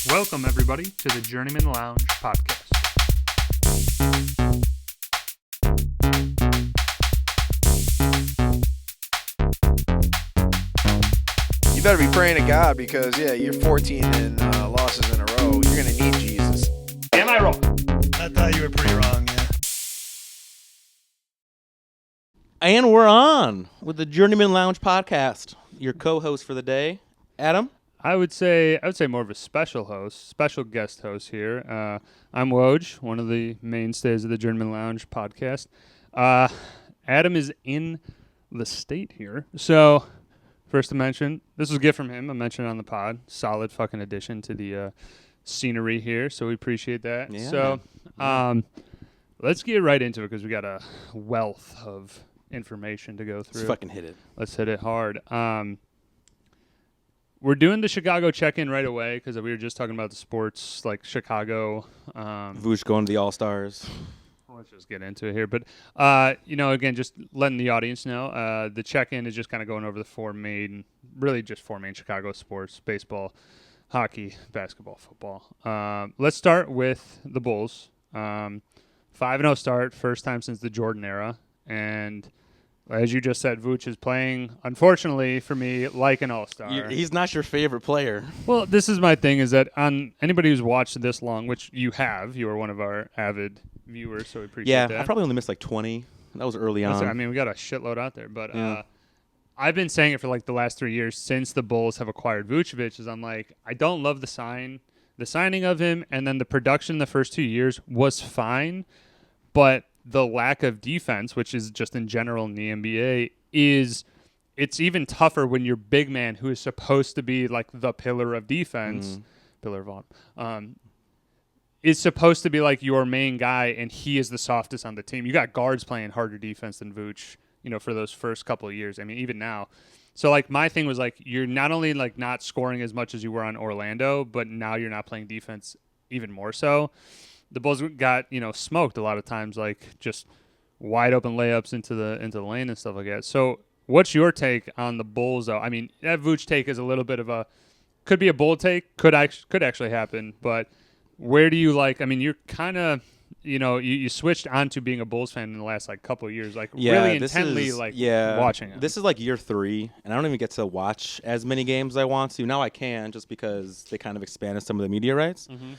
Welcome, everybody, to the Journeymen Lounge podcast. You better be praying to God because, you're 14 and losses in a row. You're going to need Jesus. Am I wrong? I thought you were pretty wrong, yeah. And we're on with the Journeymen Lounge podcast. Your co-host for the day, Adam. I would say more of a special guest host here. I'm Woj, one of the mainstays of the Journeymen Lounge podcast. Adam is in the state here. So, first to mention, this was a gift from him. I mentioned it on the pod. Solid fucking addition to the scenery here, so we appreciate that. Yeah, so, let's get right into it because we got a wealth of information to go through. Let's fucking hit it. Let's hit it hard. We're doing the Chicago check-in right away because we were just talking about the sports, like Chicago. Vooch going to the All-Stars. Let's just get into it here. But, again, just letting the audience know, the check-in is just kind of going over the four main Chicago sports: baseball, hockey, basketball, football. Let's start with the Bulls. 5-0 start, first time since the Jordan era. And as you just said, Vooch is playing, unfortunately for me, like an all-star. He's not your favorite player. Well, this is my thing, is that on anybody who's watched this long, which you have, you are one of our avid viewers, so we appreciate that. Yeah, I probably only missed like 20. That was early on. I mean, we got a shitload out there, but I've been saying it for like the last 3 years since the Bulls have acquired Vucevic, is I'm like, I don't love the signing of him, and then the production the first 2 years was fine, but the lack of defense, which is just in general in the NBA, it's even tougher when your big man, who is supposed to be like the pillar of defense, pillar of honor, is supposed to be like your main guy, and he is the softest on the team. You got guards playing harder defense than Vooch, for those first couple of years. I mean, even now. So like my thing was like, you're not only like not scoring as much as you were on Orlando, but now you're not playing defense even more so. The Bulls got, smoked a lot of times, like just wide open layups into the lane and stuff like that. So what's your take on the Bulls, though? I mean, that Vooch take is a little bit of could be a bold take, could actually happen, but where do you like, I mean, you're kind of, you switched onto being a Bulls fan in the last like couple of years, like really intently watching it. This is like year 3, and I don't even get to watch as many games as I want to. Now I can, just because they kind of expanded some of the media rights. Mm-hmm.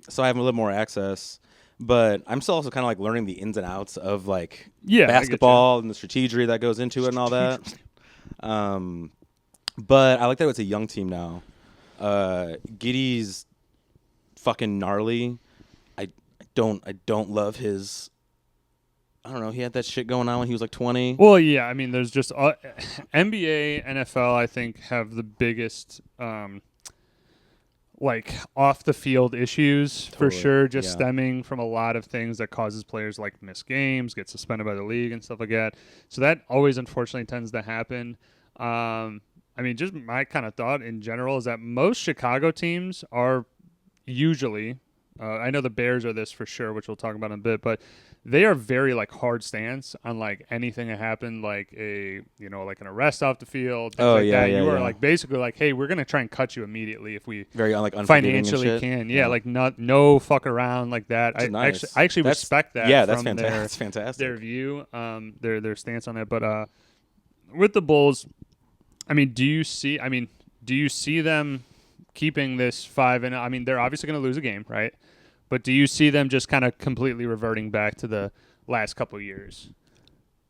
So I have a little more access, but I'm still also kind of like learning the ins and outs of like basketball and the strategy that goes into it and all that. But I like that it's a young team now. Giddey's fucking gnarly. I don't love his. I don't know. He had that shit going on when he was like 20. Well, yeah. I mean, there's just NBA, NFL. I think have the biggest. Like off the field issues for sure, just stemming from a lot of things that causes players like miss games, get suspended by the league and stuff like that. So that always unfortunately tends to happen. I mean, just my kind of thought in general is that most Chicago teams are usually, I know the Bears are this for sure, which we'll talk about in a bit, but they are very like hard stance on like anything that happened, like like an arrest off the field. Things you are like basically like, hey, we're gonna try and cut you immediately if we very like financially can. Yeah, like no fuck around like that. I actually respect that. Yeah, that's fantastic. That's fantastic. Their view, their stance on it. But with the Bulls, I mean, do you see them keeping this 5-0? I mean, they're obviously gonna lose a game, right? But do you see them just kind of completely reverting back to the last couple of years?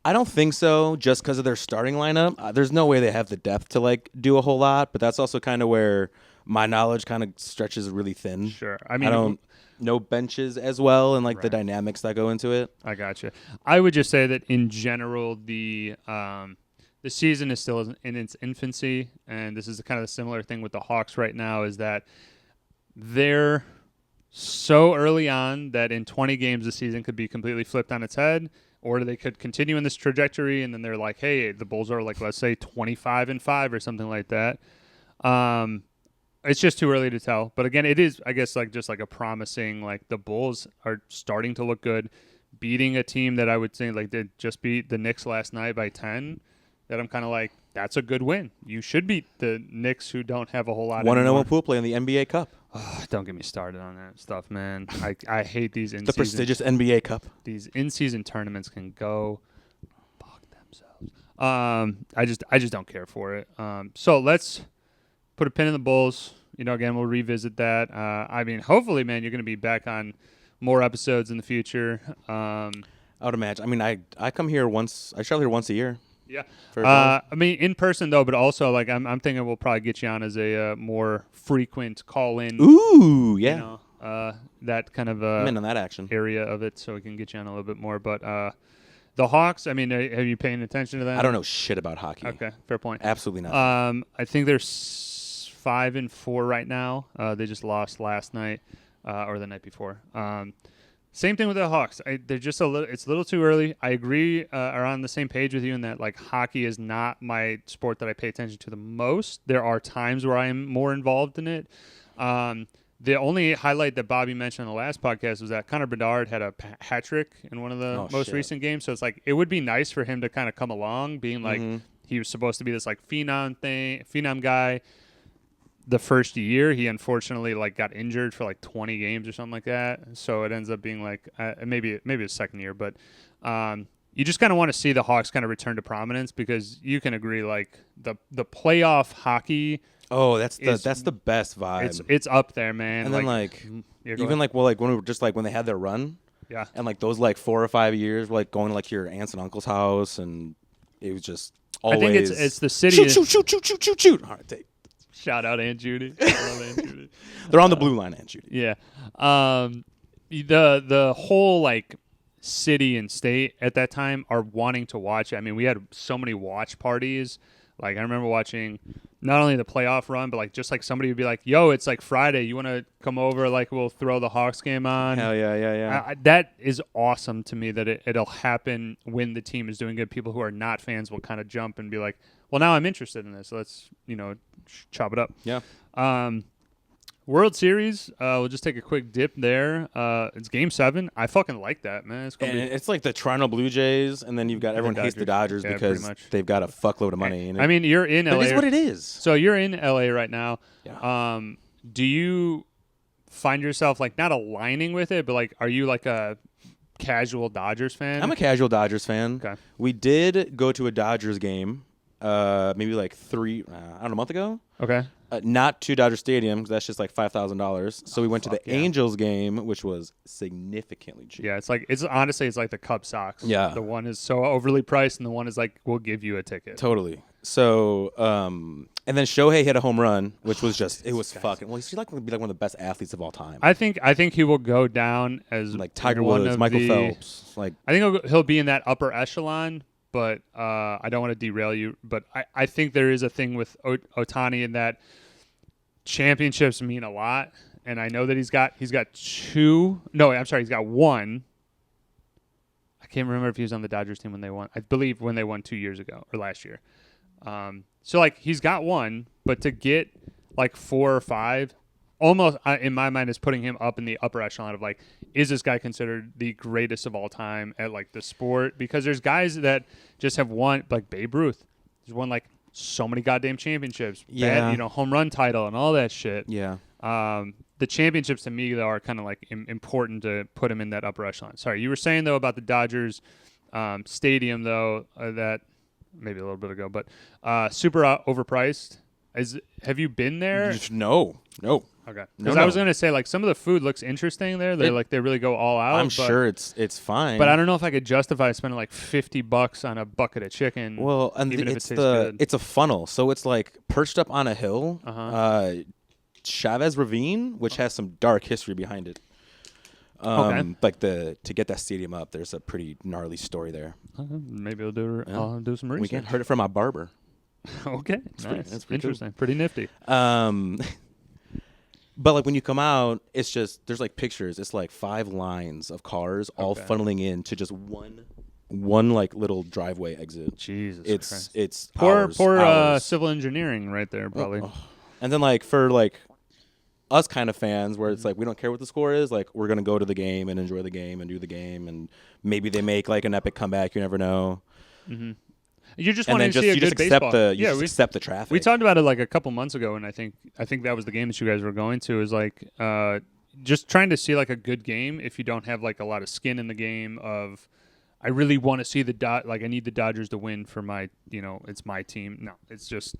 I don't think so, just because of their starting lineup. There's no way they have the depth to like do a whole lot, but that's also kind of where my knowledge kind of stretches really thin. Sure. I mean, I don't know benches as well and like the dynamics that go into it. I gotcha. I would just say that in general, the season is still in its infancy, and this is kind of a similar thing with the Hawks right now, is that they're so early on that in 20 games the season could be completely flipped on its head, or they could continue in this trajectory, and then they're like, hey, the Bulls are like, let's say 25-5 or something like that. It's just too early to tell. But again, it is, I guess, like just like a promising, like the Bulls are starting to look good, beating a team that I would say like they just beat the Knicks last night by 10. That I'm kind of like, that's a good win. You should beat the Knicks, who don't have a whole lot. 1-0 in pool play in the NBA Cup. Don't get me started on that stuff, man. I hate these in-season. The prestigious NBA Cup. These in-season tournaments can go fuck themselves. I just don't care for it. So let's put a pin in the Bulls. Again, we'll revisit that. I mean, hopefully, man, you're going to be back on more episodes in the future. I would imagine. I mean, I come here once. I travel here once a year. Yeah. I mean, in person though, but also like I'm thinking we'll probably get you on as a more frequent call-in. Ooh, yeah. That kind of I'm in on that action area of it, so we can get you on a little bit more. But the Hawks, I mean, have you paying attention to them? I don't know shit about hockey. Okay, fair point. Absolutely not. I think they're 5-4 right now. They just lost last night or the night before. Same thing with the Hawks. They're just it's a little too early. I agree, are on the same page with you in that like hockey is not my sport that I pay attention to the most. There are times where I am more involved in it. The only highlight that Bobby mentioned on the last podcast was that Connor Bedard had a hat trick in one of the most recent games. So it's like it would be nice for him to kind of come along, being like he was supposed to be this like phenom guy. The first year, he unfortunately like got injured for like 20 games or something like that. So it ends up being like maybe a second year, but you just kind of want to see the Hawks kind of return to prominence because you can agree like the playoff hockey. Oh, that's the best vibe. It's up there, man. And then when they had their run, yeah, and like those like 4 or 5 years, like going to like your aunts and uncle's house, and it was just always. I think it's the city. Shoot. All right, take. Shout out Aunt Judy. Aunt Judy. They're on the blue line, Aunt Judy. Yeah. The whole like city and state at that time are wanting to watch it. I mean, we had so many watch parties. Like I remember watching not only the playoff run, but like just like somebody would be like, "Yo, it's like Friday. You want to come over? Like we'll throw the Hawks game on." Hell yeah. That is awesome to me that it'll happen when the team is doing good. People who are not fans will kind of jump and be like, "Well, now I'm interested in this. So let's chop it up." Yeah. World Series, we'll just take a quick dip there. It's Game 7. I fucking like that, man. It's like the Toronto Blue Jays, and then you've got everyone hates the Dodgers because they've got a fuckload of money. I mean, you're in LA. It is what it is. So you're in LA right now. Yeah. Do you find yourself like not aligning with it, but like, are you like a casual Dodgers fan? I'm a casual Dodgers fan. Okay. We did go to a Dodgers game, maybe like a month ago. Okay. Not to Dodger Stadium, because that's just like $5,000. So we went to the Angels game, which was significantly cheap. Yeah, it's honestly like the Cubs Sox. Yeah. The one is so overly priced, and the one is like, we'll give you a ticket. Totally. So, and then Shohei hit a home run, which was just, it was fucking, well, he's like going to be like one of the best athletes of all time. I think he will go down as like Tiger Woods, Michael Phelps. Like I think he'll be in that upper echelon, but I don't want to derail you. But I think there is a thing with Ohtani in that championships mean a lot, and I know that he's got two. No, I'm sorry, he's got one. I can't remember if he was on the Dodgers team when they won. I believe when they won 2 years ago or last year. So like he's got one, but to get like 4 or 5, almost in my mind is putting him up in the upper echelon of like, is this guy considered the greatest of all time at like the sport? Because there's guys that just have won, like Babe Ruth, he's won like so many goddamn championships, home run title and all that shit. Yeah. The championships to me though are kind of like important to put him in that upper echelon. Sorry, you were saying though about the Dodgers stadium though that maybe a little bit ago, but super overpriced. Have you been there? No. Okay. Because I was gonna say like some of the food looks interesting there. They really go all out. I'm sure it's fine. But I don't know if I could justify spending like $50 on a bucket of chicken. Well, and even if it tastes good. It's a funnel, so it's like perched up on a hill. Uh-huh. Chavez Ravine, which has some dark history behind it. Okay. Like to get that stadium up, there's a pretty gnarly story there. Maybe I'll do some research. We can heard it from my barber. Okay, nice. That's pretty interesting. Cool. Pretty nifty. But like when you come out, it's just there's like pictures. It's like 5 lines of cars all funneling into just one like little driveway exit. Jesus Christ. It's poor hours. civil engineering right there probably. And then like for like us kind of fans where it's like we don't care what the score is, like we're gonna go to the game and enjoy the game and do the game, and maybe they make like an epic comeback. You never know. Mm-hmm. You just and want then to see a you good just accept baseball. the accept the traffic. We talked about it like a couple months ago, and I think that was the game that you guys were going to. Is like just trying to see like a good game if you don't have like a lot of skin in the game. Of I really want to see I need the Dodgers to win for my it's my team. No, it's just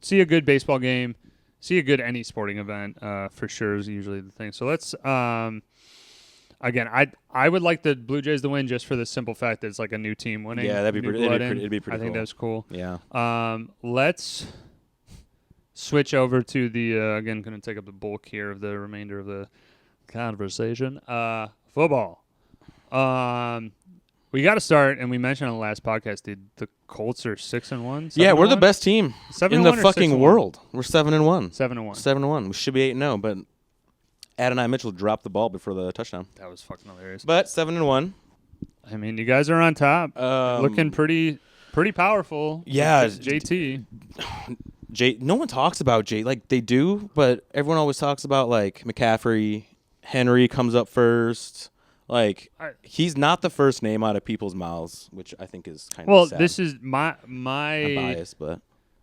see a good baseball game, see a good any sporting event for sure is usually the thing. So let's again, I would like the Blue Jays to win just for the simple fact that it's like a new team winning. Yeah, it'd be pretty cool. I think that's cool. Yeah. Let's switch over to the again, going to take up the bulk here of the remainder of the conversation. Football. We got to start, and we mentioned on the last podcast, dude, the Colts are 6-1. Yeah, we're the best team in the fucking world. We're 7-1. 7-1. 7-1. We should be 8-0, but Adonai Mitchell dropped the ball before the touchdown. That was fucking hilarious. But 7-1. I mean, you guys are on top, looking pretty powerful. Yeah, JT. No one talks about Jay. Like they do, but everyone always talks about like McCaffrey. Henry comes up first. Like he's not the first name out of people's mouths, which I think is kind of sad. This is my I'm biased, but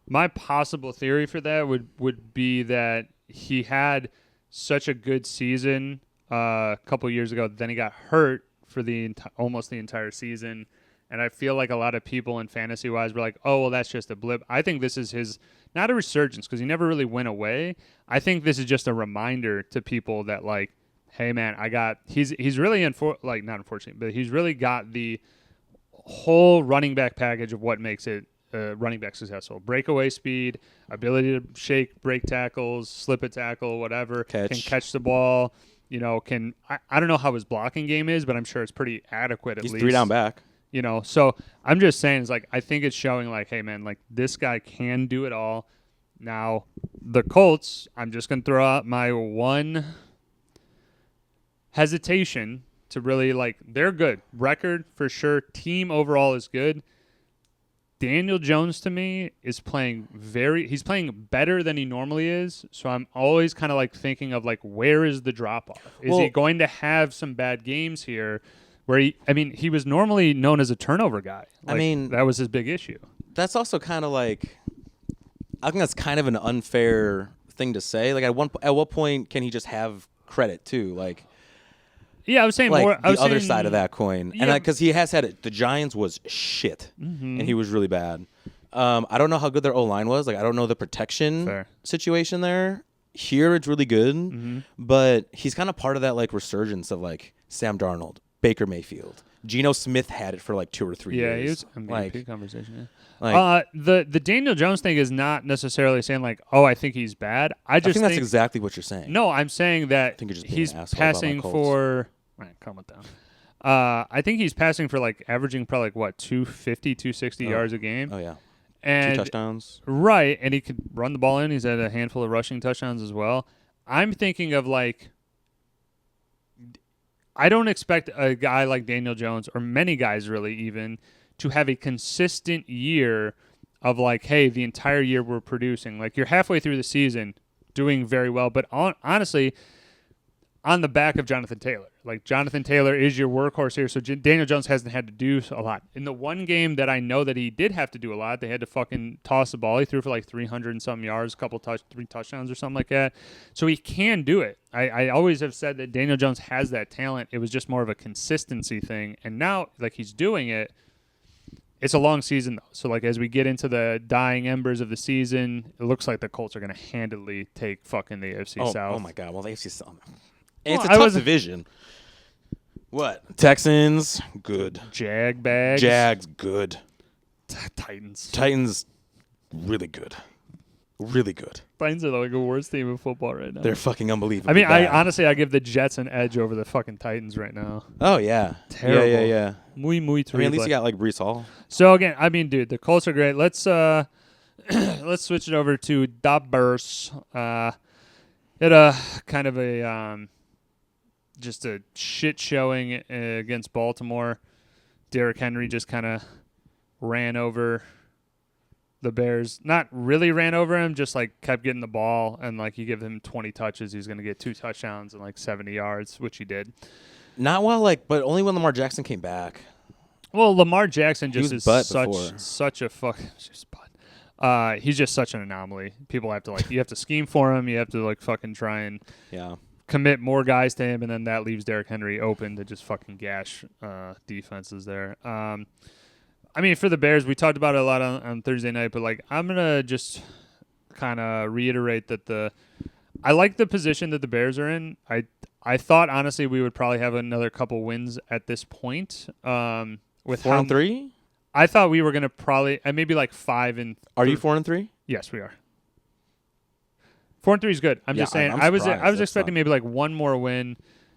my possible theory for that would be that he had such a good season a couple years ago. Then he got hurt for almost the entire season, and I feel like a lot of people in fantasy wise were like, "Oh, well, that's just a blip." I think this is his not a resurgence because he never really went away. I think this is just a reminder to people that like, hey man, he's really not unfortunate, but he's really got the whole running back package of what makes it running back successful. Breakaway speed, ability to shake, break tackles, slip a tackle, whatever. Can catch the ball. I don't know how his blocking game is, but I'm sure it's pretty adequate at least. He's 3 down back. So I'm just saying, it's like, I think it's showing like, hey man, like this guy can do it all. Now the Colts, I'm just going to throw out my one hesitation to really like, they're good. Record for sure. Team overall is good. Daniel Jones to me is playing he's playing better than he normally is. So I'm always kind of like thinking of like, where is the drop off? Is he going to have some bad games here where he was normally known as a turnover guy. Like, that was his big issue. That's also kind of like, I think that's kind of an unfair thing to say. Like at what point can he just have credit too? Like, yeah, I was saying like more. The other side of that coin, yeah. and because he has had it, the Giants was shit, and he was really bad. I don't know how good their O-line was. Like I don't know the protection situation there. Here it's really good, but he's kind of part of that like resurgence of like Sam Darnold, Baker Mayfield, Geno Smith had it for like 2 or 3 years. Yeah, he was MVP conversation. Yeah. Like, the Daniel Jones thing is not necessarily saying like, oh, I think he's bad. I think that's exactly what you're saying. No, I'm saying that I think you're just he's passing for. All right, calm it down. I think he's passing for like averaging probably like what 250, 260 yards a game. Oh yeah, and 2 touchdowns. Right, and he could run the ball in. He's had a handful of rushing touchdowns as well. I'm thinking of like, I don't expect a guy like Daniel Jones or many guys really even to have a consistent year of like, hey, the entire year we're producing. Like you're halfway through the season doing very well, but honestly, on the back of Jonathan Taylor. Like Jonathan Taylor is your workhorse here, so Daniel Jones hasn't had to do a lot. In the one game that I know that he did have to do a lot, they had to fucking toss the ball. He threw for like 300 and some yards, 3 touchdowns or something like that. So he can do it. I always have said that Daniel Jones has that talent. It was just more of a consistency thing. And now, like he's doing it. It's a long season, though. So, like, as we get into the dying embers of the season, it looks like the Colts are going to handily take fucking the AFC South. Oh, my God. Well, the AFC South. It's a tough division. What? Texans, good. Jags, good. Titans, really good. Really good. Titans are like the worst team in football right now. They're fucking unbelievable. I mean, I give the Jets an edge over the fucking Titans right now. Oh, yeah. Terrible. Yeah. Muy terrible. I mean, at least you got, like, Breece Hall. So, again, I mean, dude, the Colts are great. Let's switch it over to the Bears. Had a kind of a just a shit showing against Baltimore. Derrick Henry just kind of ran over the Bears. Not really ran over him, just like kept getting the ball, and like you give him 20 touches, he's going to get 2 touchdowns and like 70 yards, which he did. Not well, like, but only when Lamar Jackson came back. Well, Lamar Jackson He just was is butt before. such a fuck. Just butt. He's just such an anomaly. People have to you have to scheme for him. You have to fucking try and commit more guys to him, and then that leaves Derrick Henry open to just fucking gash defenses there. I mean, for the Bears, we talked about it a lot on Thursday night, but I'm gonna just kind of reiterate that I like the position that the Bears are in. I thought honestly we would probably have another couple wins at this point. With 4-3. I thought we were gonna probably maybe 5 and. Are you 4-3? Yes, we are. 4-3 is good. I'm just saying. I'm I was surprised. expecting maybe one more win,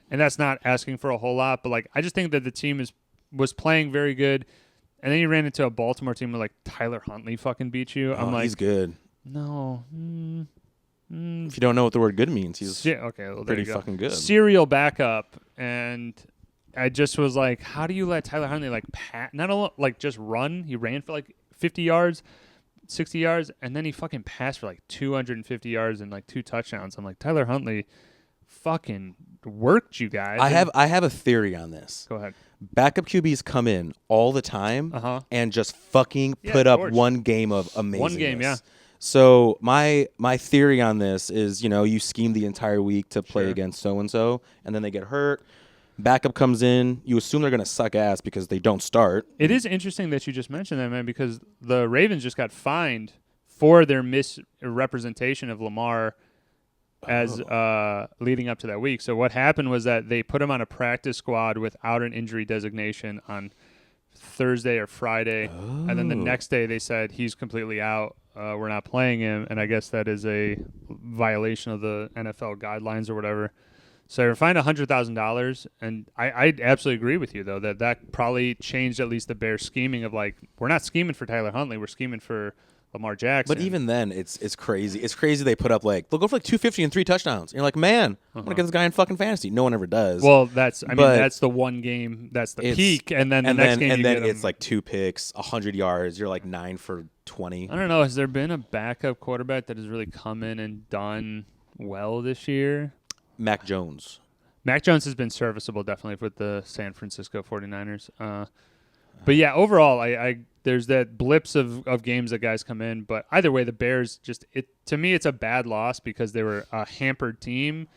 and that's not asking for a whole lot. But I just think that the team was playing very good, and then you ran into a Baltimore team where Tyler Huntley fucking beat you. I'm he's good. No. If you don't know what the word "good" means, he's pretty go. fucking good. Serial backup, and I just was how do you let Tyler Huntley not only just run? He ran for 50 yards. 60 yards, and then he fucking passed for 250 yards and 2 touchdowns. I'm Tyler Huntley fucking worked you guys. I have a theory on this. Go ahead. Backup QBs come in all the time and just fucking put up one game of amazingness. One game, yeah. So my theory on this is, you scheme the entire week to play against so-and-so, and then they get hurt. Backup comes in. You assume they're going to suck ass because they don't start. It is interesting that you just mentioned that, man, because the Ravens just got fined for their misrepresentation of Lamar as leading up to that week. So what happened was that they put him on a practice squad without an injury designation on Thursday or Friday, and then the next day they said he's completely out. We're not playing him, and I guess that is a violation of the NFL guidelines or whatever. So you're fined $100,000, and I absolutely agree with you, though, that probably changed at least the Bears' scheming of we're not scheming for Tyler Huntley, we're scheming for Lamar Jackson. But even then, it's crazy. It's crazy they put up they'll go for 250 and 3 touchdowns. And you're man, I'm gonna get this guy in fucking fantasy. No one ever does. Well, that's the one game that's the peak, and then the next game and then it's 2 picks, 100 yards. You're 9 for 20. I don't know. Has there been a backup quarterback that has really come in and done well this year? Mac Jones. Mac Jones has been serviceable, definitely, with the San Francisco 49ers. But, yeah, overall, there's that blips of games that guys come in. But either way, the Bears to me, it's a bad loss because they were a hampered team.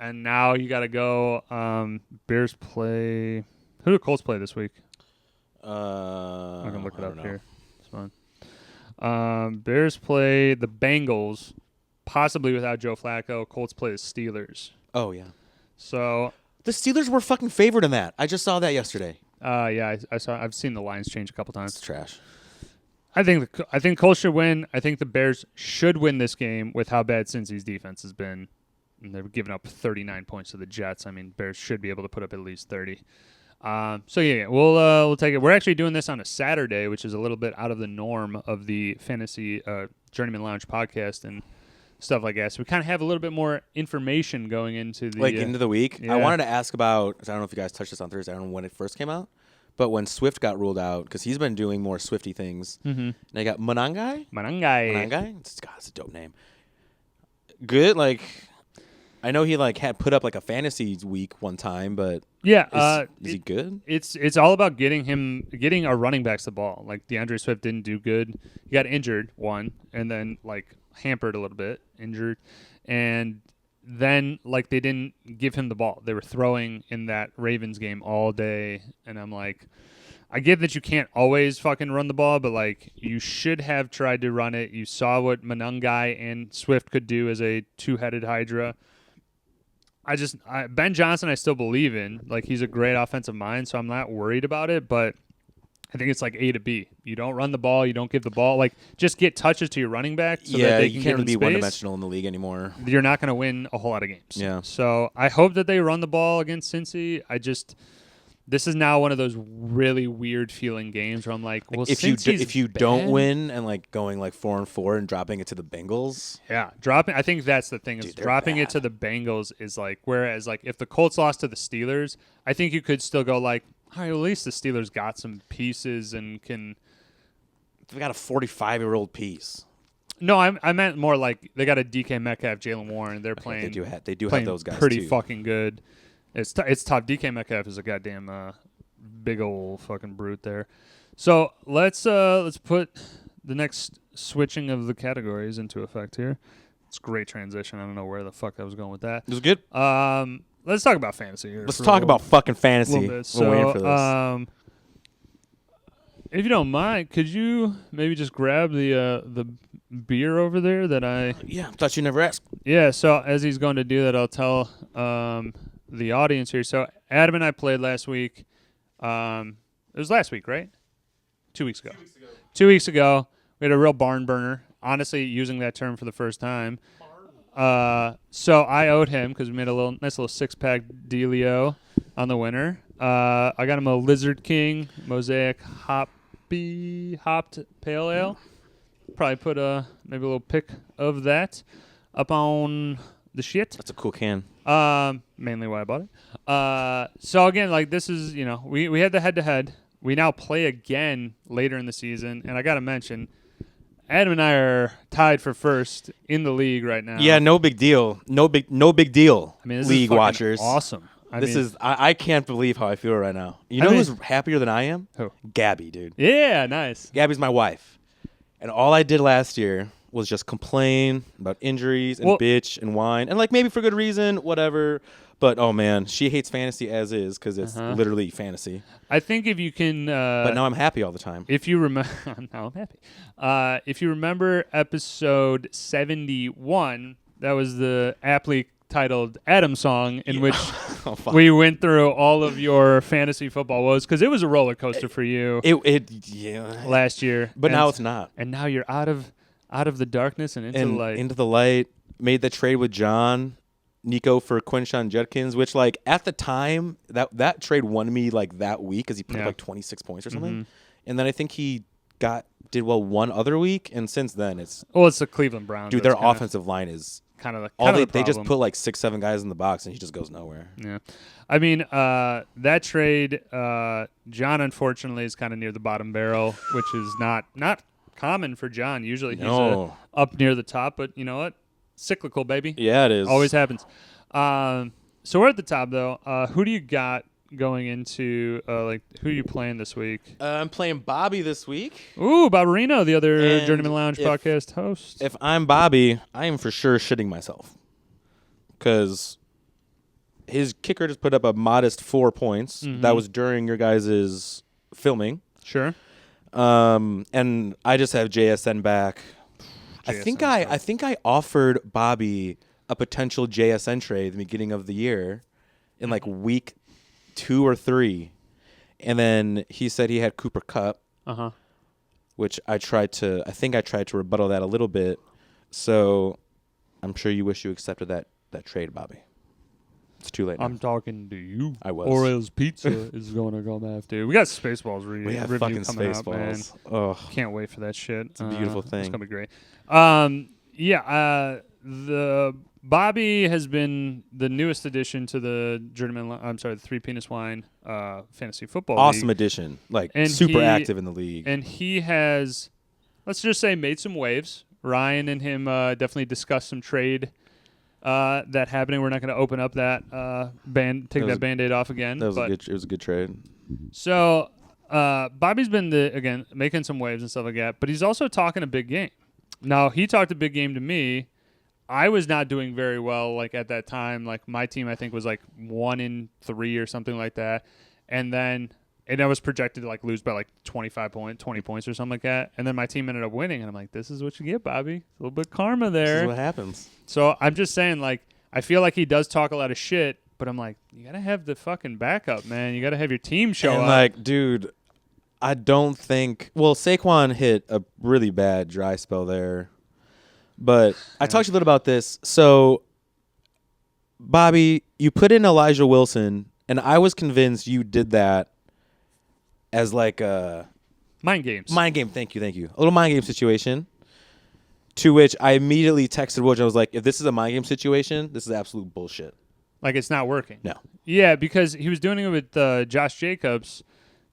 And now you got to go. Bears play. Who do Colts play this week? I'm going to look it up here. It's fine. Bears play the Bengals, possibly without Joe Flacco. Colts play the Steelers. Oh, yeah. So the Steelers were fucking favored in that. I just saw that yesterday. Yeah, I saw. I've seen the lines change a couple times. It's trash. I think Colts should win. I think the Bears should win this game with how bad Cincy's defense has been. And they've given up 39 points to the Jets. I mean, Bears should be able to put up at least 30. So yeah, we'll take it. We're actually doing this on a Saturday, which is a little bit out of the norm of the fantasy Journeymen Lounge podcast and stuff like that. So we kind of have a little bit more information going into the into the week. Yeah. I wanted to ask about. I don't know if you guys touched this on Thursday. I don't know when it first came out, but when Swift got ruled out, because he's been doing more Swifty things. Mm-hmm. And they got Manangai. It's a dope name. Good. I know he had put up a fantasy week one time, but yeah, is he good? It's all about getting our running backs the ball. DeAndre Swift didn't do good. He got injured and then hampered a little bit, injured, and then they didn't give him the ball. They were throwing in that Ravens game all day, and I'm I get that you can't always fucking run the ball, but you should have tried to run it. You saw what Manangai and Swift could do as a two-headed hydra. Ben Johnson I still believe in. He's a great offensive mind, so I'm not worried about it, but I think it's A to B. You don't run the ball. You don't give the ball. Just get touches to your running back so that they can you can't really be space. one-dimensional in the league anymore. You're not going to win a whole lot of games. Yeah. So I hope that they run the ball against Cincy. This is now one of those really weird feeling games where I'm well, if you don't win and going 4-4 and dropping it to the Bengals. Yeah, dropping. I think that's the thing is dropping bad. it to the Bengals is whereas if the Colts lost to the Steelers, I think you could still go all right, at least the Steelers got some pieces and can. They got a 45-year-old piece. No, I meant more they got a DK Metcalf, Jalen Warren. They're playing. They do have those guys pretty too. fucking good. It's tough. DK Metcalf is a goddamn big old fucking brute there. So let's put the next switching of the categories into effect here. It's a great transition. I don't know where the fuck I was going with that. It was good. Let's talk about fantasy here. Let's talk about fucking fantasy. Bit. We're waiting for this. If you don't mind, could you maybe just grab the beer over there that I... Yeah, I thought you never asked. Yeah, so as he's going to do that, I'll tell the audience here. So Adam and I played last week. It was last week, right? 2 weeks ago. 2 weeks ago. We had a real barn burner. Honestly, using that term for the first time. So I owed him because we made a nice little 6-pack dealio on the winner. I got him a Lizard King Mosaic hopped pale ale. Probably put maybe a little pic of that up on the shit. That's a cool can. Mainly why I bought it. So again, like this is, we had the head-to-head. We now play again later in the season, and I got to mention, Adam and I are tied for first in the league right now. Yeah, no big deal. No big deal. I mean, this league is fucking watchers. Awesome. I can't believe how I feel right now. You know who's happier than I am? Who? Gabby, dude. Yeah, nice. Gabby's my wife. And all I did last year was just complain about injuries and bitch and whine. And like maybe for good reason, whatever. But oh man, she hates fantasy as is because it's literally fantasy. I think if you can, but now I'm happy all the time. If you remember, now I'm happy. If you remember episode 71, that was the aptly titled Adam song in which we went through all of your fantasy football woes because it was a roller coaster for you. Last year, but now it's not. And now you're out of the darkness and into the light. Into the light. Made the trade with John. Nico for Quinshawn Judkins, which like at the time that trade won me like that week because he put up like 26 points or something, and then I think he did well one other week, and since then it's the Cleveland Browns. Dude, their offensive line is kind of they just put like 6-7 guys in the box and he just goes nowhere. Yeah, I mean that trade, John unfortunately is kind of near the bottom barrel, which is not common for John. Usually he's up near the top, but you know what? Cyclical, baby. Yeah, it is. Always happens. So we're at the top, though. Who do you got going into, who are you playing this week? I'm playing Bobby this week. Ooh, Barbarino, the other Journeyman Lounge podcast host. If I'm Bobby, I am for sure shitting myself. Because his kicker just put up a modest 4 points. Mm-hmm. That was during your guys' filming. Sure. And I just have JSN back. I think I offered Bobby a potential JSN trade at the beginning of the year in like week 2 or 3. And then he said he had Cooper Kupp, which I tried to rebuttal that a little bit. So I'm sure you wish you accepted that trade, Bobby. It's too late now. I'm talking to you. I was. Orioles Pizza is going to come after. We got Spaceballs we have review fucking coming Spaceballs. Up, man. Ugh. Can't wait for that shit. It's a beautiful thing. It's going to be great. The Bobby has been the newest addition to the the Three Penis Wine fantasy football awesome league. Addition. Like super active in the league. And he has, let's just say, made some waves. Ryan and him definitely discussed some trade that happening. We're not going to open up that take that Band-Aid off again. It was a good trade. So Bobby's been making some waves and stuff like that, but he's also talking a big game. Now, he talked a big game to me. I was not doing very well like at that time. Like my team, I think, was like 1-3 or something like that. And I was projected to like lose by like 20 points or something like that. And then my team ended up winning. And I'm like, this is what you get, Bobby. A little bit of karma there. This is what happens. So I'm just saying, like, I feel like he does talk a lot of shit, but I'm like, you got to have the fucking backup, man. You got to have your team show up. Like, dude, I don't think... Well, Saquon hit a really bad dry spell there. But I talked to you a little about this. So, Bobby, you put in Elijah Wilson, and I was convinced you did that as like a... Mind games. Mind game, thank you. A little mind game situation. To which I immediately texted Woj. I was like, if this is a mind game situation, this is absolute bullshit. Like it's not working. No. Yeah, because he was doing it with Josh Jacobs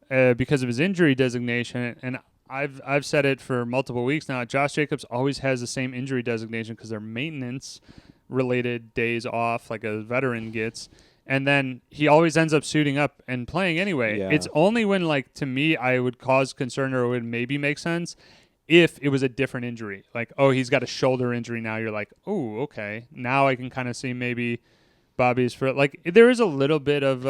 because of his injury designation, and I've said it for multiple weeks now. Josh Jacobs always has the same injury designation because they're maintenance-related days off, like a veteran gets. and then he always ends up suiting up and playing anyway. Yeah. It's only when, like, to me, I would cause concern or it would maybe make sense if it was a different injury. Like, oh, he's got a shoulder injury now. You're like, oh, okay. Now I can kind of see maybe Bobby's for, like, there is a little bit of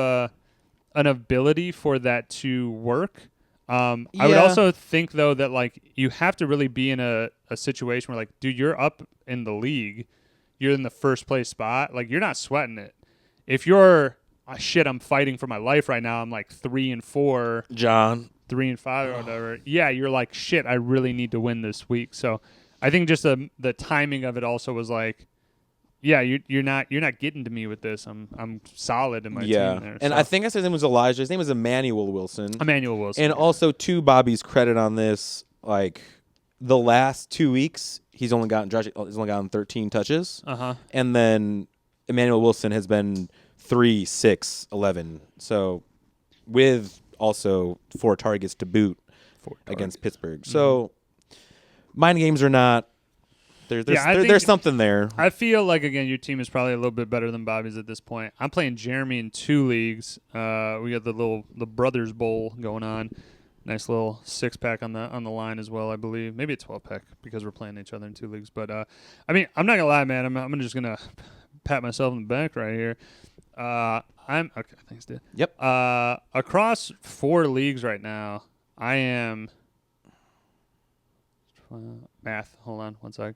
an ability for that to work. I would also think, though, that, like, you have to really be in a situation where, like, dude, you're up in the league. You're in the first place spot. Like, you're not sweating it. If you're, I'm fighting for my life right now. I'm like 3-4, John, 3-5 or whatever. Yeah, you're like, shit, I really need to win this week. So I think just the timing of it also was like, yeah, you're not getting to me with this. I'm solid in my team there. And so. I think I said his name was Elijah. His name was Emmanuel Wilson. Emmanuel Wilson. And also, to Bobby's credit on this, like, the last 2 weeks, he's only gotten 13 touches. And then Emmanuel Wilson has been 3, 6, 11. So, with also 4 targets to boot against Pittsburgh. So, mind games or not, there's something there. I feel like, again, your team is probably a little bit better than Bobby's at this point. I'm playing Jeremy in 2 leagues. We got the Brothers Bowl going on. Nice little 6-pack on the line as well, I believe. Maybe a 12-pack because we're playing each other in 2 leagues. But I mean, I'm not gonna lie, man. I'm just gonna pat myself in the back right here. I'm okay. Thanks, dude. Yep. Across 4 leagues right now, I am math. Hold on, one sec.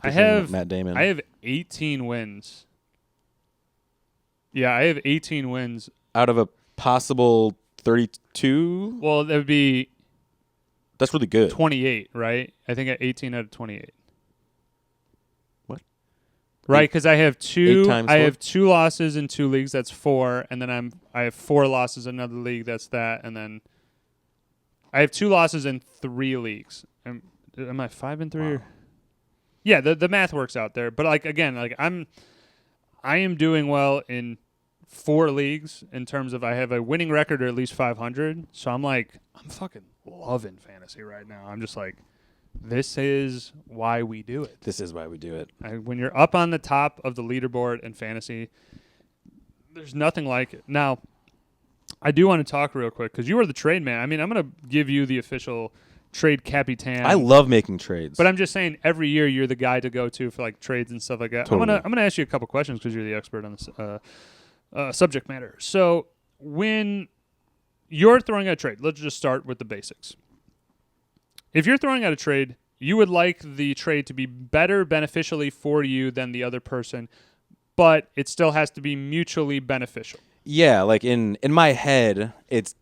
I have Matt Damon. I have 18 wins. Yeah, I have 18 wins out of a possible 32. Well, that would be. That's really good. 28, right? I think at 18 out of 28. What? Right, because I have 2. I 4? have 2 losses in 2 leagues. That's 4, and then I have 4 losses in another league. That's that, and then I have 2 losses in 3 leagues. Am I 5-3? Wow. Or? Yeah, the math works out there. But like again, like I am doing well in 4 leagues in terms of I have a winning record or at least 500. So I'm fucking loving fantasy right now. I'm just like, this is why we do it. This is why we do it. When you're up on the top of the leaderboard in fantasy, there's nothing like it. Now, I do want to talk real quick because you are the trade man. I mean, I'm going to give you the official trade capitan. I love making trades. But I'm just saying, every year you're the guy to go to for like trades and stuff like that. Totally. I'm gonna ask you a couple questions because you're the expert on this subject matter. So when you're throwing out a trade, let's just start with the basics. If you're throwing out a trade, you would like the trade to be better beneficially for you than the other person, but it still has to be mutually beneficial. Yeah, like in my head, it's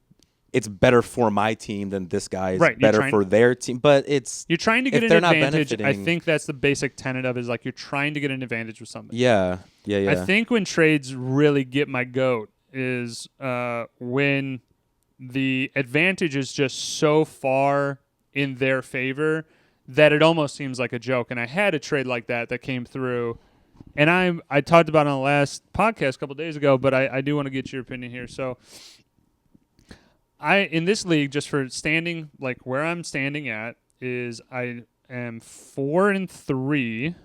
better for my team than this guy is better for their team. But you're trying to get an advantage. I think that's the basic tenet of it, is like you're trying to get an advantage with somebody. Yeah. I think when trades really get my goat is when the advantage is just so far in their favor that it almost seems like a joke. And I had a trade like that came through, and I talked about it on the last podcast a couple days ago, but I do want to get your opinion here. So in this league, just for standing, like where I'm standing at, is I am 4-3.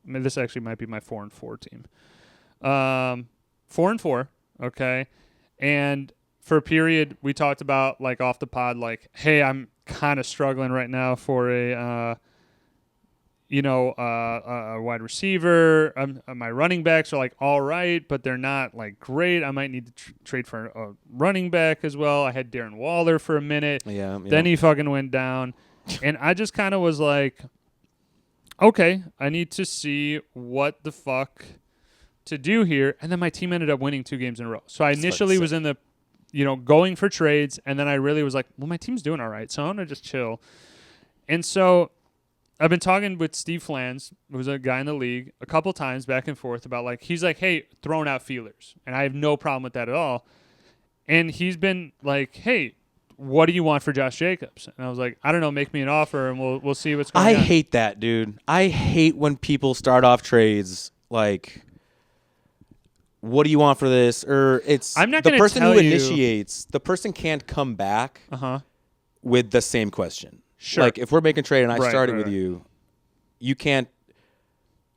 I mean, this actually might be my 4-4 team. 4-4, okay. And for a period, we talked about, like, off the pod, like, hey, I'm kind of struggling right now for a wide receiver. My running backs are like all right, but they're not like great. I might need to trade for a running back as well. I had Darren Waller for a minute. Yeah. Then he fucking went down, and I just kind of was like, okay, I need to see what the fuck to do here. And then my team ended up winning 2 games in a row. So I initially was in the, going for trades, and then I really was like, well, my team's doing all right, so I'm gonna just chill. And so I've been talking with Steve Flans, who's a guy in the league, a couple times back and forth about, like, he's like, hey, throwing out feelers. And I have no problem with that at all. And he's been like, hey, what do you want for Josh Jacobs? And I was like, I don't know, make me an offer and we'll see what's going on. I hate that, dude. I hate when people start off trades like, what do you want for this? Or it's I'm not the gonna person tell who you. initiates, the person can't come back with the same question. Sure. Like, if we're making a trade and I Right, started right, with right. you can't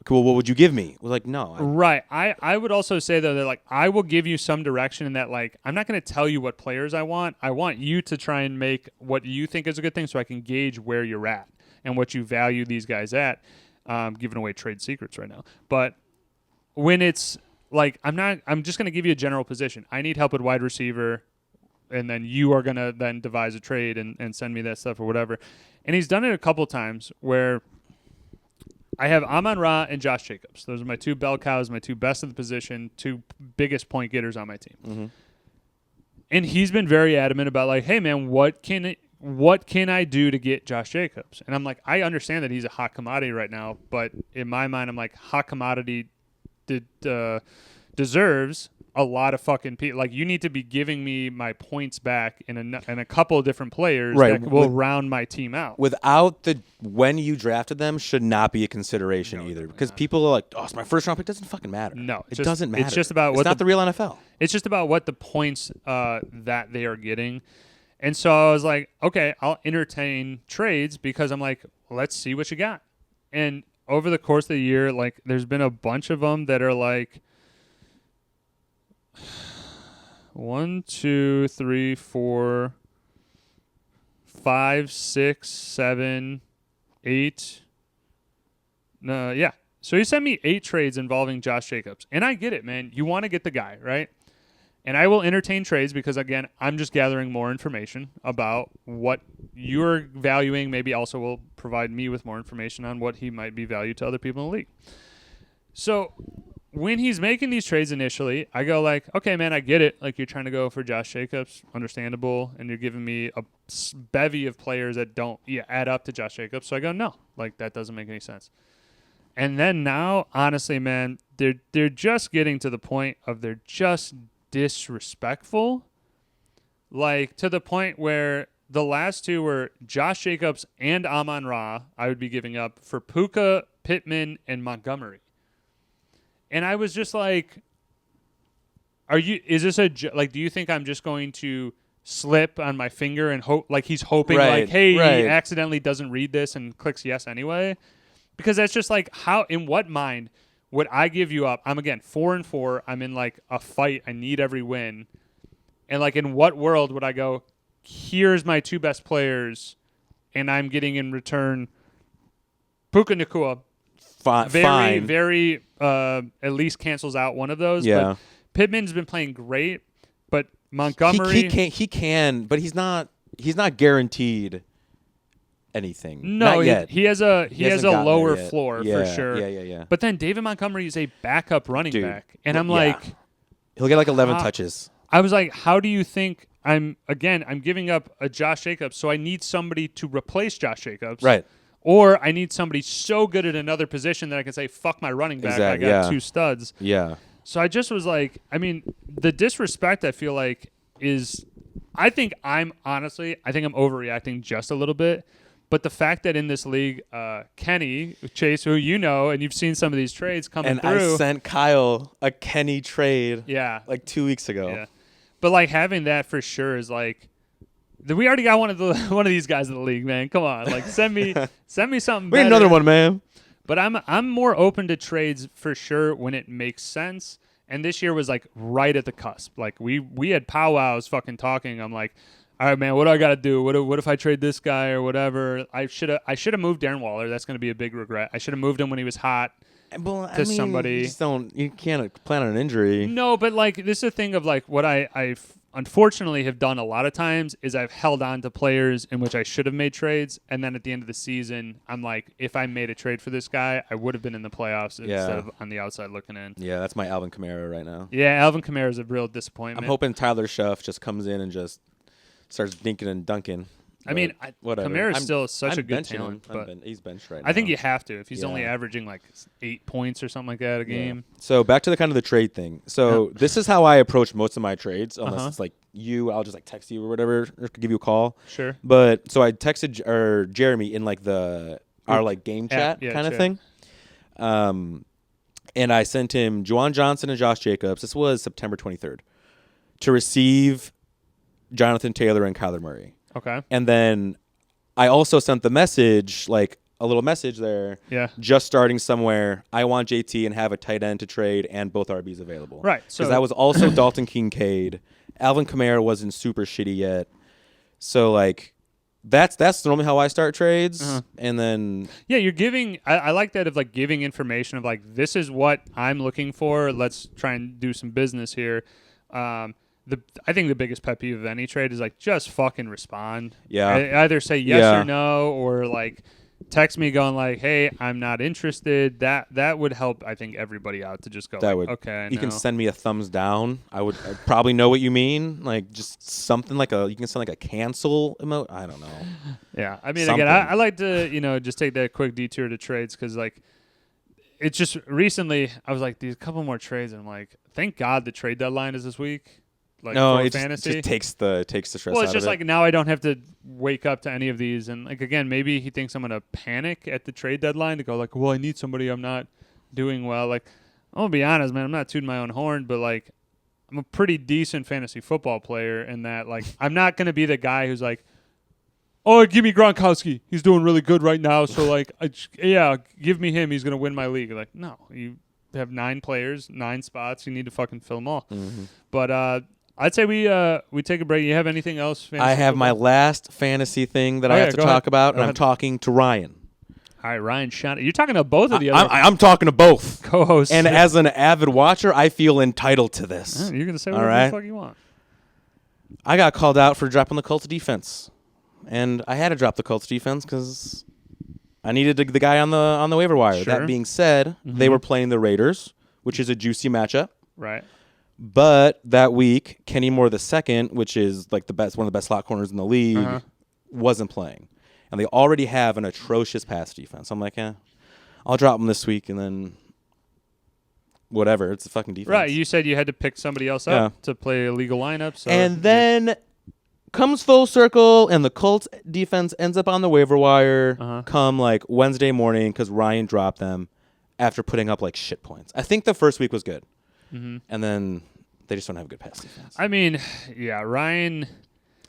Cool. What would you give me? We're like, no. Right. I would also say, though, that, like, I will give you some direction in that, like, I'm not going to tell you what players I want. I want you to try and make what you think is a good thing so I can gauge where you're at and what you value these guys at. Giving away trade secrets right now. But when it's, like, I'm just going to give you a general position. I need help at wide receiver, and then you are going to then devise a trade and send me that stuff or whatever. And he's done it a couple times where I have Amon-Ra and Josh Jacobs. Those are my two bell cows, my two best of the position, two biggest point getters on my team. Mm-hmm. And he's been very adamant about, like, hey, man, what can I do to get Josh Jacobs? And I'm like, I understand that he's a hot commodity right now, but in my mind, I'm like, hot commodity deserves a lot of fucking people. Like, you need to be giving me my points back in a couple of different players that will round my team out. Without when you drafted them should not be a consideration either, because people are like, oh, it's my first round pick. It doesn't fucking matter. No, it doesn't matter. It's just about it's not the real NFL. It's just about what the points that they are getting. And so I was like, okay, I'll entertain trades because I'm like, let's see what you got. And over the course of the year, like, there's been a bunch of them that are like 1, 2, 3, 4, 5, 6, 7, 8. No, yeah. So he sent me 8 trades involving Josh Jacobs. And I get it, man. You want to get the guy, right? And I will entertain trades because, again, I'm just gathering more information about what you're valuing. Maybe also will provide me with more information on what he might be valued to other people in the league. So when he's making these trades initially, I go like, okay, man, I get it. Like, you're trying to go for Josh Jacobs, understandable, and you're giving me a bevy of players that don't add up to Josh Jacobs. So I go, no, like, that doesn't make any sense. And then now, honestly, man, they're just getting to the point of they're just disrespectful, like, to the point where the last two were Josh Jacobs and Amon-Ra I would be giving up for Puka, Pittman, and Montgomery. And I was just like, do you think I'm just going to slip on my finger and hope, like, he's hoping, like, hey, he accidentally doesn't read this and clicks yes anyway? Because that's just like, how, in what mind would I give you up? I'm, again, 4-4. I'm in, like, a fight. I need every win. And, like, in what world would I go, here's my 2 best players, and I'm getting in return Puka Nacua. Very, at least cancels out one of those. Yeah. But Pittman's been playing great, but Montgomery. He can, but he's not guaranteed anything. No, not yet. He has a lower yet. floor for sure. Yeah. But then David Montgomery is a backup running back, and I'm like, he'll get like 11 touches. I was like, how do you think I'm giving up a Josh Jacobs, so I need somebody to replace Josh Jacobs, right? Or I need somebody so good at another position that I can say, fuck my running back. Exactly. I got 2 studs. Yeah. So I just was like, I mean, the disrespect I feel like is, I think I'm overreacting just a little bit. But the fact that in this league, Kenny, Chase, who you know, and you've seen some of these trades coming through. And I sent Kyle a Kenny trade like 2 weeks ago. Yeah. But, like, having that for sure is like, we already got one of these guys in the league, man. Come on, like, send me something. We need another one, man. But I'm more open to trades for sure when it makes sense. And this year was, like, right at the cusp. Like, we had powwows fucking talking. I'm like, all right, man, what do I got to do? What if I trade this guy or whatever? I should have moved Darren Waller. That's going to be a big regret. I should have moved him when he was hot. Somebody. You can't plan on an injury. No, but, like, this is a thing of, like, what I unfortunately have done a lot of times is I've held on to players in which I should have made trades, and then at the end of the season, I'm like, if I made a trade for this guy, I would have been in the playoffs instead of on the outside looking in. Yeah, that's my Alvin Kamara right now. Yeah, Alvin Kamara is a real disappointment. I'm hoping Tyler Shuff just comes in and just starts dinking and dunking. I mean, Kamara is still such a good talent, but he's benched right now. I think you have to if he's only averaging like 8 points or something like that a game. So back to the kind of the trade thing. So this is how I approach most of my trades, unless it's like you, I'll just like text you or whatever, or give you a call. Sure. But so I texted Jeremy in like our like game chat kind of thing. And I sent him Juwan Johnson and Josh Jacobs. This was September 23rd to receive Jonathan Taylor and Kyler Murray. Okay. And then I also sent the message like a little message there. Yeah. Just starting somewhere. I want JT and have a tight end to trade and both RBs available. Right. Because that was also Dalton Kincaid. Alvin Kamara wasn't super shitty yet. So, like, that's normally how I start trades. And then... Yeah, you're giving... I like that of, like, giving information of, like, this is what I'm looking for. Let's try and do some business here. I think the biggest pet peeve of any trade is, like, just fucking respond. Yeah. Either say yes or no, or, like, text me going, like, hey, I'm not interested. That would help, I think, everybody out to just go, that like, would, okay, you can send me a thumbs down. I'd probably know what you mean. Like, just something like you can send, like, a cancel emote. I don't know. Yeah. I mean, Something. again, I like to, just take that quick detour to trades because, like, it's just recently I was like, these couple more trades, and I'm like, thank God the trade deadline is this week. Like, no, for it fantasy. just takes the stress Well, out it's just of it. like now I don't have to wake up to any of these, and like again, maybe he thinks I'm gonna panic at the trade deadline to go like, well, I need somebody. I'm not doing well. Like, I'm gonna be honest, man. I'm not tooting my own horn, but like, I'm a pretty decent fantasy football player, and that like I'm not gonna be the guy who's like, oh, give me Gronkowski. He's doing really good right now, so like, give me him. He's gonna win my league. Like, no, you have 9 players, 9 spots. You need to fucking fill them all. But I'd say we take a break. You have anything else? I have my last fantasy thing that I have to talk about, and I'm talking to Ryan. All right, Ryan, you're talking to both of the other I'm talking to both co-hosts. And as an avid watcher, I feel entitled to this. You're going to say whatever the fuck you want. I got called out for dropping the Colts defense. And I had to drop the Colts defense because I needed the guy on the waiver wire. Sure. That being said, they were playing the Raiders, which is a juicy matchup. Right. But that week, Kenny Moore II, which is like one of the best slot corners in the league, wasn't playing. And they already have an atrocious pass defense. I'm like, I'll drop them this week and then whatever. It's a fucking defense. Right. You said you had to pick somebody else up to play a legal lineup. So and then comes full circle, and the Colts defense ends up on the waiver wire come like Wednesday morning because Ryan dropped them after putting up like shit points. I think the first week was good. And then they just don't have a good pass defense. I mean, yeah, Ryan.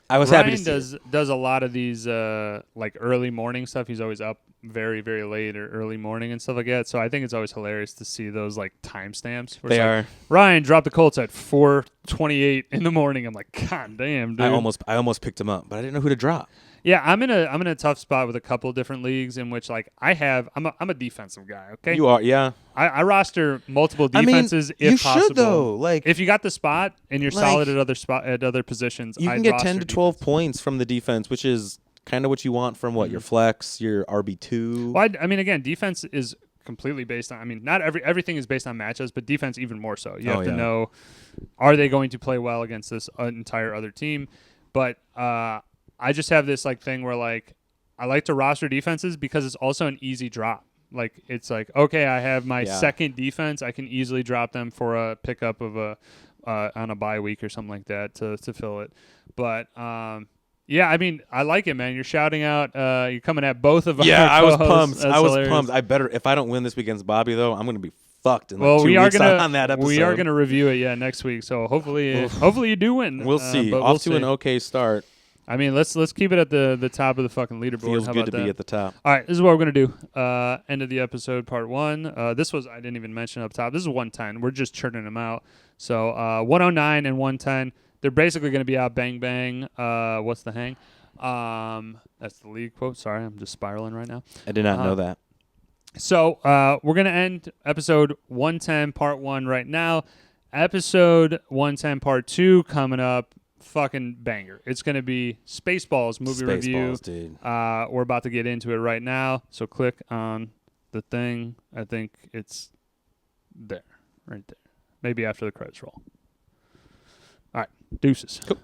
I was happy to see does a lot of these like early morning stuff. He's always up very, very late or early morning and stuff like that. So I think it's always hilarious to see those like timestamps. They are. Like, Ryan dropped the Colts at 4:28 in the morning. I'm like, God damn, dude. I almost picked him up, but I didn't know who to drop. Yeah, I'm in a tough spot with a couple of different leagues in which like I'm a defensive guy. Okay, You are, yeah. I roster multiple defenses if you possible. should though. Like if you got the spot and you're solid at other positions, you can I'd get roster 10 to 12 defense. points from the defense, which is kind of what you want from your flex, your RB2. Well, I mean, again, defense is completely based on. I mean, not everything is based on matchups, but defense even more so. You have to know, are they going to play well against this entire other team? But I just have this like thing where like I like to roster defenses because it's also an easy drop. Like it's like, okay, I have my second defense. I can easily drop them for a pickup of on a bye week or something like that to fill it. But yeah, I mean, I like it, man. You're shouting out. You're coming at both of our I was co-hosts. pumped. That's I was hilarious. pumped. I better if I don't win this week against Bobby though, I'm gonna be fucked in like Well, 2 we are weeks gonna on that episode. we are gonna review it next week. So hopefully you do win. We'll see. But Off to an okay start. I mean, let's keep it at the top of the fucking leaderboard. Feels How good about to be that? at the top. All right, this is what we're going to do. End of the episode, part 1. This was, I didn't even mention up top. This is 110. We're just churning them out. So 109 and 110, they're basically going to be out bang, bang. What's the hang? That's the league quote. Sorry, I'm just spiraling right now. I did not know that. So we're going to end episode 110, part 1 right now. Episode 110, part 2 coming up. Fucking banger. It's going to be Spaceballs movie review. Spaceballs, dude. We're about to get into it right now. So click on the thing. I think it's there. Right there. Maybe after the credits roll. All right. Deuces. Cool.